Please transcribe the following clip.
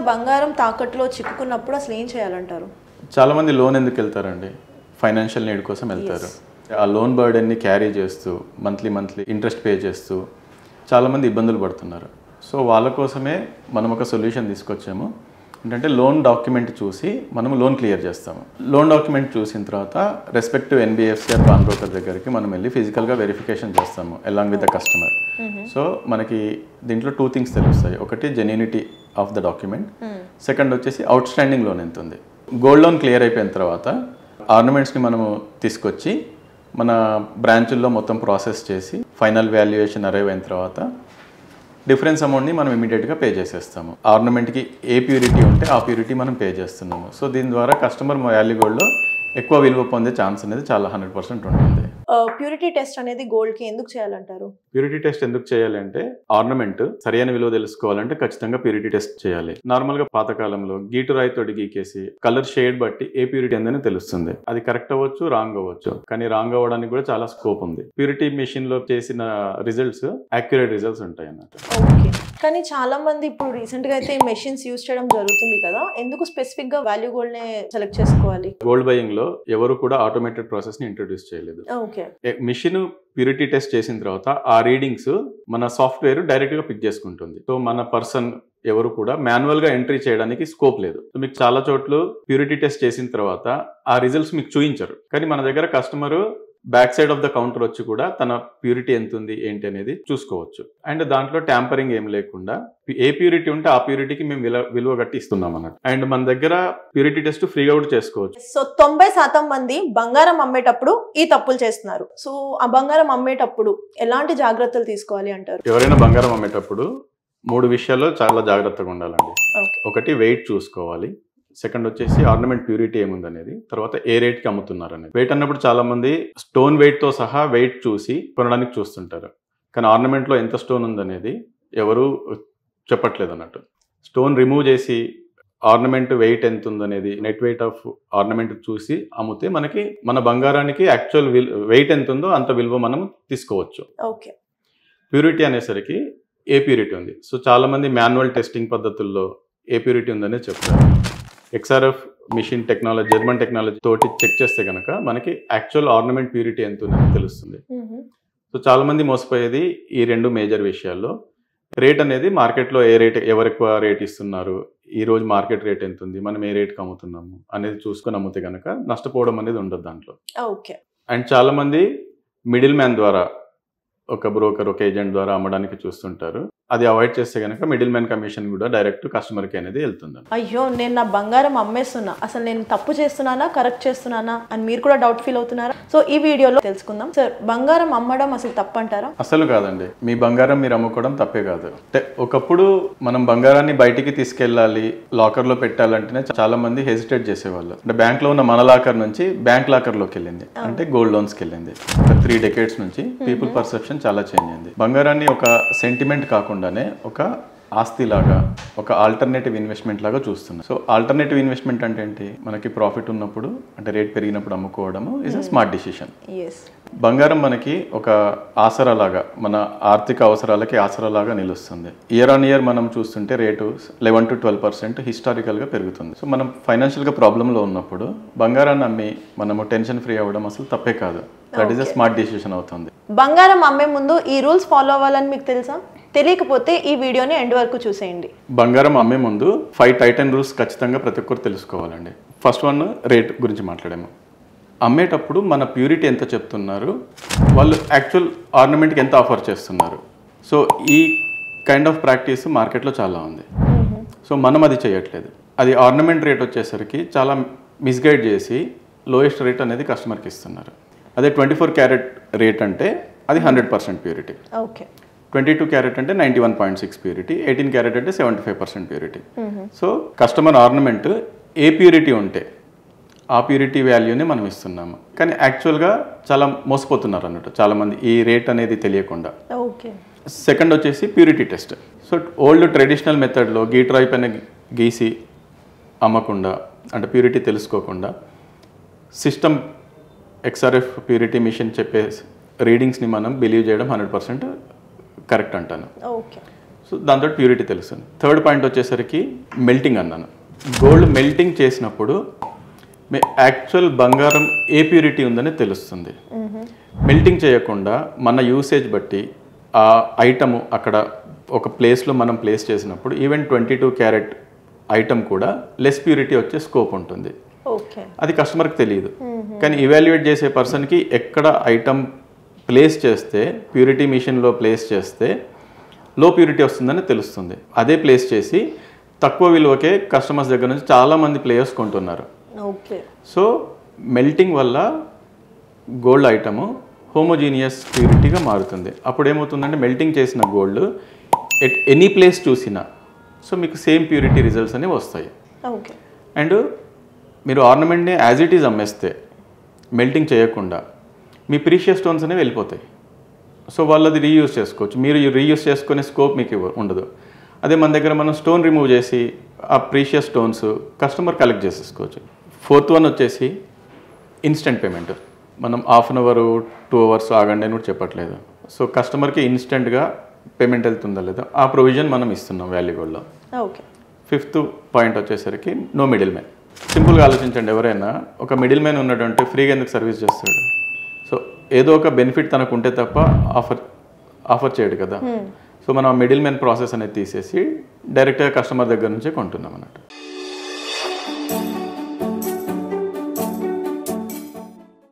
బంగారం తాకట్టులో చిక్కుకున్నప్పుడు అసలు ఏం చేయాలంటారు? చాలా మంది లోన్ ఎందుకు వెళ్తారండి? ఫైనాన్షియల్ నీడ్ కోసం వెళ్తారు. ఆ లోన్ బర్డెన్ని క్యారీ చేస్తూ మంత్లీ ఇంట్రెస్ట్ పే చేస్తూ చాలామంది ఇబ్బందులు పడుతున్నారు. సో వాళ్ళ కోసమే మనం ఒక సొల్యూషన్ తీసుకొచ్చాము. ఏంటంటే లోన్ డాక్యుమెంట్ చూసి మనము లోన్ క్లియర్ చేస్తాము. లోన్ డాక్యుమెంట్ చూసిన తర్వాత respective NBFC or pawn broker దగ్గరికి మనం వెళ్ళి ఫిజికల్గా వెరిఫికేషన్ చేస్తాము along with the customer. So మనకి దీంట్లో 2 థింగ్స్ తెలుస్తాయి. ఒకటి genuinity of the document, second వచ్చేసి అవుట్ స్టాండింగ్ లోన్ ఎంత ఉంది. గోల్డ్ లోన్ క్లియర్ అయిపోయిన తర్వాత ఆర్నమెంట్స్ని మనము తీసుకొచ్చి మన బ్రాంచుల్లో మొత్తం ప్రాసెస్ చేసి ఫైనల్ వాల్యుయేషన్ అరైవ్ అయిన తర్వాత డిఫరెన్స్ అమౌంట్ని మనం ఇమీడియట్గా పే చేసేస్తాము. ఆర్నమెంట్కి ఏ ప్యూరిటీ ఉంటే ఆ ప్యూరిటీ మనం పే చేస్తున్నాము. సో దీని ద్వారా కస్టమర్ వాల్యూ గోల్డ్లో ఎక్కువ విలువ పొందే ఛాన్స్ అనేది చాలా 100% ఉంటుంది. ప్యూరిటీ టెస్ట్ అనేది గోల్డ్కి ఎందుకు చేయాలంటారు? ప్యూరిటీ టెస్ట్ ఎందుకు చేయాలి అంటే ఆర్నమెంట్ సరైన విలువ తెలుసుకోవాలంటే ఖచ్చితంగా ప్యూరిటీ టెస్ట్ చేయాలి. నార్మల్గా పాతకాలంలో గీటు రాయితోటి గీకేసి కలర్ షేడ్ బట్టి ఏ ప్యూరిటీ ఉందని తెలుస్తుంది. అది కరెక్ట్ అవ్వచ్చు, రాంగ్ అవ్వచ్చు, కానీ రాంగ్ అవ్వడానికి కూడా చాలా స్కోప్ ఉంది. ప్యూరిటీ మెషిన్ లో చేసిన రిజల్ట్స్ యాక్యురేట్ రిజల్ట్స్ ఉంటాయి అన్నట్టు. ఓకే, కానీ చాలా మంది ఇప్పుడు రీసెంట్ గా అయితే మెషిన్స్ యూజ్ చేయడం జరుగుతుంది కదా, ఎందుకు స్పెసిఫిక్ గా వాల్యూ గోల్డ్ నే సెలెక్ట్ చేసుకోవాలి? గోల్డ్ బయింగ్ లో ఎవరు కూడా ఆటోమేటెడ్ ప్రాసెస్ ని ఇంట్రొడ్యూస్ చేయలేదు. మిషన్ ప్యూరిటీ టెస్ట్ చేసిన తర్వాత ఆ రీడింగ్స్ మన సాఫ్ట్వేర్ డైరెక్ట్ గా పిక్ చేసుకుంటుంది. సో మన పర్సన్ ఎవరు కూడా మాన్యువల్ గా ఎంట్రీ చేయడానికి స్కోప్ లేదు. సో మీకు చాలా చోట్ల ప్యూరిటీ టెస్ట్ చేసిన తర్వాత ఆ రిజల్ట్స్ మీకు చూపించరు, కానీ మన దగ్గర customer back side of the counter వచ్చి కూడా తన ప్యూరిటీ ఎంత ఉంది ఏంటి అనేది చూసుకోవచ్చు. అండ్ దాంట్లో ట్యాంపరింగ్ ఏం లేకుండా ఏ ప్యూరిటీ ఉంటే ఆ ప్యూరిటీకి మేము విలువ కట్టి ఇస్తున్నాం అన్నట్టు. అండ్ మన దగ్గర ప్యూరిటీ టెస్ట్ ఫ్రీగా కూడా చేసుకోవచ్చు. సో 90% మంది బంగారం అమ్మేటప్పుడు ఈ తప్పులు చేస్తున్నారు. సో ఆ బంగారం అమ్మేటప్పుడు ఎలాంటి జాగ్రత్తలు తీసుకోవాలి అంటారు? ఎవరైనా బంగారం అమ్మేటప్పుడు 3 విషయాల్లో చాలా జాగ్రత్తగా ఉండాలండి. ఒకటి వెయిట్ చూసుకోవాలి, సెకండ్ వచ్చేసి ఆర్నమెంట్ ప్యూరిటీ ఏముందనేది, తర్వాత ఏ రేట్కి అమ్ముతున్నారు అనేది. వెయిట్ అన్నప్పుడు చాలా మంది స్టోన్ వెయిట్తో సహా వెయిట్ చూసి కొనడానికి చూస్తుంటారు, కానీ ఆర్నమెంట్లో ఎంత స్టోన్ ఉందనేది ఎవరు చెప్పట్లేదు అన్నట్టు. స్టోన్ రిమూవ్ చేసి ఆర్నమెంట్ వెయిట్ ఎంత ఉందనేది, నెట్ వెయిట్ ఆఫ్ ఆర్నమెంట్ చూసి అమ్మితే మనకి మన బంగారానికి యాక్చువల్ వెయిట్ ఎంత ఉందో అంత విలువ మనం తీసుకోవచ్చు. ఓకే, ప్యూరిటీ అనేసరికి ఏ ప్యూరిటీ ఉంది. సో చాలా మంది మాన్యువల్ టెస్టింగ్ పద్ధతుల్లో ఏ ప్యూరిటీ ఉందనే చెప్తారు. XRF machine technology, German technology తోటి చెక్ చేస్తే కనుక మనకి యాక్చువల్ ఆర్నమెంట్ ప్యూరిటీ ఎంత ఉందని తెలుస్తుంది. సో చాలా మంది మోసపోయేది ఈ 2 మేజర్ విషయాల్లో. రేట్ అనేది మార్కెట్లో ఏ రేట్, ఎవరు ఎక్కువ రేట్ ఇస్తున్నారు, ఈ రోజు మార్కెట్ రేట్ ఎంత ఉంది, మనం ఏ రేట్కి అమ్ముతున్నాము అనేది చూసుకొని అమ్మితే కనుక నష్టపోవడం అనేది ఉండదు దాంట్లో. ఓకే. అండ్ చాలా మంది మిడిల్ మ్యాన్ ద్వారా, ఒక బ్రోకర్, ఒక ఏజెంట్ ద్వారా అమ్మడానికి చూస్తుంటారు. అది అవాయిడ్ చేస్తే కనుక మిడిల్ మ్యాన్ కమిషన్ కూడా డైరెక్ట్ కస్టమర్కి అనేది వెళ్తుంది. అయ్యో, నేను నా బంగారం అమ్మేస్తున్నా, అసలు నేను తప్పు చేస్తున్నానా కరెక్ట్ చేస్తున్నానా అని మీరు కూడా డౌట్ ఫీల్ అవుతున్నారా? సో ఈ వీడియోలో తెలుసుకుందాం. సార్, బంగారం అమ్మడం అసలు తప్పంటారా? అసలు కాదండి. మీ బంగారం మీరు అమ్ముకోవడం తప్పే కాదు. అంటే ఒకప్పుడు మనం బంగారాన్ని బయటికి తీసుకెళ్ళాలి, లాకర్లో పెట్టాలంటేనే చాలా మంది హెసిటేట్ చేసేవాళ్ళు. అంటే బ్యాంక్లో ఉన్న మన లాకర్ నుంచి బ్యాంక్ లాకర్లోకి వెళ్ళింది, అంటే గోల్డ్ లోన్స్కి వెళ్ళింది. 3 decades నుంచి పీపుల్ పర్సెప్షన్ చాలా చేంజ్ అయింది. బంగారాన్ని ఒక సెంటిమెంట్ కాకుండా ఒక ఆస్తిలాగా, ఒక ఆల్టర్నేటివ్ ఇన్వెస్ట్మెంట్ లాగా చూస్తున్నాం. సో ఆల్టర్నేటివ్ ఇన్వెస్ట్మెంట్ అంటే ఏంటి? మనకి ప్రాఫిట్ ఉన్నప్పుడు, అంటే రేట్ పెరిగినప్పుడు అమ్ముకోవడము ఇస్ అ స్మార్ట్ డిసిషన్. బంగారం మనకి ఒక ఆసరాలాగా, మన ఆర్థిక అవసరాలకి ఆసరాలాగా నిలుస్తుంది. ఇయర్ ఆన్ ఇయర్ మనం చూస్తుంటే రేటు 11 to 12% హిస్టారికల్గా పెరుగుతుంది. సో మనం ఫైనాన్షియల్గా ప్రాబ్లంలో ఉన్నప్పుడు బంగారాన్ని అమ్మి మనము టెన్షన్ ఫ్రీ అవ్వడం అసలు తప్పే కాదు. That is a smart decision అవుతుంది. బంగారం అమ్మే ముందు ఈ రూల్స్ ఫాలో అవ్వాలని మీకు తెలుసా? తెలియకపోతే ఈ వీడియోని ఎండ్ వరకు చూసేయండి. బంగారం అమ్మే ముందు 5 టైటన్ రూల్స్ ఖచ్చితంగా ప్రతి ఒక్కరు తెలుసుకోవాలండి. ఫస్ట్ వన్, రేట్ గురించి మాట్లాడాము. అమ్మేటప్పుడు మన ప్యూరిటీ ఎంత చెప్తున్నారు, వాళ్ళు యాక్చువల్ ఆర్నమెంట్కి ఎంత ఆఫర్ చేస్తున్నారు. సో ఈ కైండ్ ఆఫ్ ప్రాక్టీస్ మార్కెట్లో చాలా ఉంది. సో మనం అది చేయట్లేదు. అది ఆర్నమెంట్ రేట్ వచ్చేసరికి చాలా మిస్గైడ్ చేసి లోయెస్ట్ రేట్ అనేది కస్టమర్కి ఇస్తున్నారు. అదే 24 క్యారెట్ రేట్ అంటే అది 100% ప్యూరిటీ. ఓకే. 22 క్యారెట్ అంటే 91.6 ప్యూరిటీ, 18 క్యారెట్ అంటే 75% ప్యూరిటీ. సో కస్టమర్ ఆర్నమెంట్ ఏ ప్యూరిటీ ఉంటే ఆ ప్యూరిటీ వాల్యూని మనం ఇస్తున్నాము, కానీ యాక్చువల్గా చాలా మోసపోతున్నారు అన్నట్టు చాలామంది ఈ రేట్ అనేది తెలియకుండా. ఓకే. సెకండ్ వచ్చేసి purity test. So old traditional మెథడ్లో గీటర్ అయిపోయిన గీసి అమ్మకుండా, అంటే ప్యూరిటీ తెలుసుకోకుండా సిస్టమ్ XRF ప్యూరిటీ మిషన్ చెప్పే రీడింగ్స్ని మనం బిలీవ్ చేయడం 100% కరెక్ట్ అంటాను. ఓకే. సో దాంతో ప్యూరిటీ తెలుస్తుంది. థర్డ్ పాయింట్ వచ్చేసరికి మెల్టింగ్ అన్నాను. గోల్డ్ మెల్టింగ్ చేసినప్పుడు మీ యాక్చువల్ బంగారం ఏ ప్యూరిటీ ఉందని తెలుస్తుంది. మెల్టింగ్ చేయకుండా మన యూసేజ్ బట్టి ఆ ఐటము అక్కడ ఒక ప్లేస్లో మనం ప్లేస్ చేసినప్పుడు ఈవెన్ 22 క్యారెట్ ఐటమ్ కూడా లెస్ ప్యూరిటీ వచ్చే స్కోప్ ఉంటుంది. అది కస్టమర్కి తెలియదు. కానీ ఇవాల్యుయేట్ చేసే పర్సన్కి ఎక్కడ ఐటమ్ ప్లేస్ చేస్తే ప్యూరిటీ మిషన్లో ప్లేస్ చేస్తే లో ప్యూరిటీ వస్తుందని తెలుస్తుంది. అదే ప్లేస్ చేసి తక్కువ విలువకే కస్టమర్స్ దగ్గర నుంచి చాలామంది ప్లేయర్స్ కొంటున్నారు. సో మెల్టింగ్ వల్ల గోల్డ్ ఐటము హోమోజీనియస్ ప్యూరిటీగా మారుతుంది. అప్పుడు ఏమవుతుందంటే మెల్టింగ్ చేసిన గోల్డ్ ఎట్ ఎనీ ప్లేస్ చూసినా సో మీకు సేమ్ ప్యూరిటీ రిజల్ట్స్ అనేవి వస్తాయి. అండ్ మీరు ఆర్నమెంట్ని యాజ్ ఇట్ ఈజ్ అమ్మేస్తే మెల్టింగ్ చేయకుండా మీ ప్రీషియస్ స్టోన్స్ అనేవి వెళ్ళిపోతాయి. సో వాళ్ళది రీయూజ్ చేసుకోవచ్చు. మీరు రీయూజ్ చేసుకునే స్కోప్ మీకు ఉండదు. అదే మన దగ్గర మనం స్టోన్ రిమూవ్ చేసి ఆ ప్రీషియస్ స్టోన్స్ కస్టమర్ కలెక్ట్ చేసేసుకోవచ్చు. ఫోర్త్ వన్ వచ్చేసి ఇన్స్టెంట్ పేమెంట్. మనం హాఫ్ అన్ అవర్ 2 hours ఆగండి అని కూడా చెప్పట్లేదు. సో కస్టమర్కి ఇన్స్టెంట్గా పేమెంట్ వెళ్తుందా లేదా ఆ ప్రొవిజన్ మనం ఇస్తున్నాం వాల్యూ గోల్డ్లో. ఫిఫ్త్ పాయింట్ వచ్చేసరికి నో మిడిల్ మ్యాన్. సింపుల్గా ఆలోచించండి, ఎవరైనా ఒక మిడిల్ మ్యాన్ ఉన్నటువంటి ఫ్రీగా ఎందుకు సర్వీస్ చేస్తాడు? సో ఏదో ఒక బెనిఫిట్ తనకు ఉంటే తప్ప ఆఫర్ చేయడు కదా. సో మనం ఆ మిడిల్ మ్యాన్ ప్రాసెస్ అనేది తీసేసి డైరెక్ట్గా కస్టమర్ దగ్గర నుంచే కొంటున్నాం అన్నట్టు.